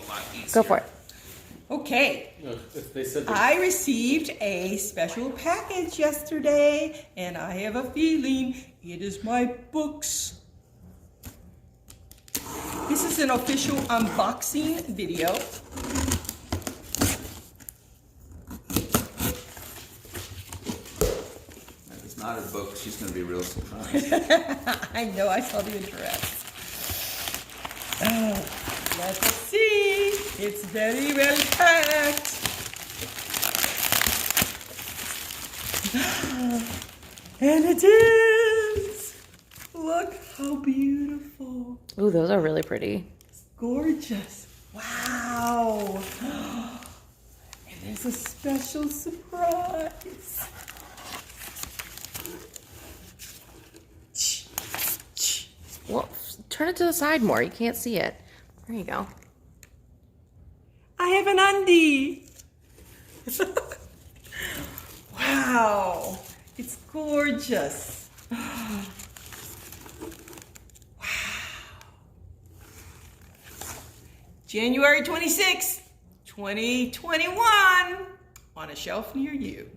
lot easier. Go for it. Okay, They said I received a special package yesterday, and I have a feeling it is my books. This is an official unboxing video. that is not her book. She's going to be real surprised. I know, I saw the address. Let's see. It's very well packed. And it is. Look how beautiful. Ooh, those are really pretty. Gorgeous. Wow. And there's a special surprise. Well, turn it to the side more. You can't see it. There you go. I have an undie. Wow. It's gorgeous. Wow. January 26th, 2021. On a shelf near you.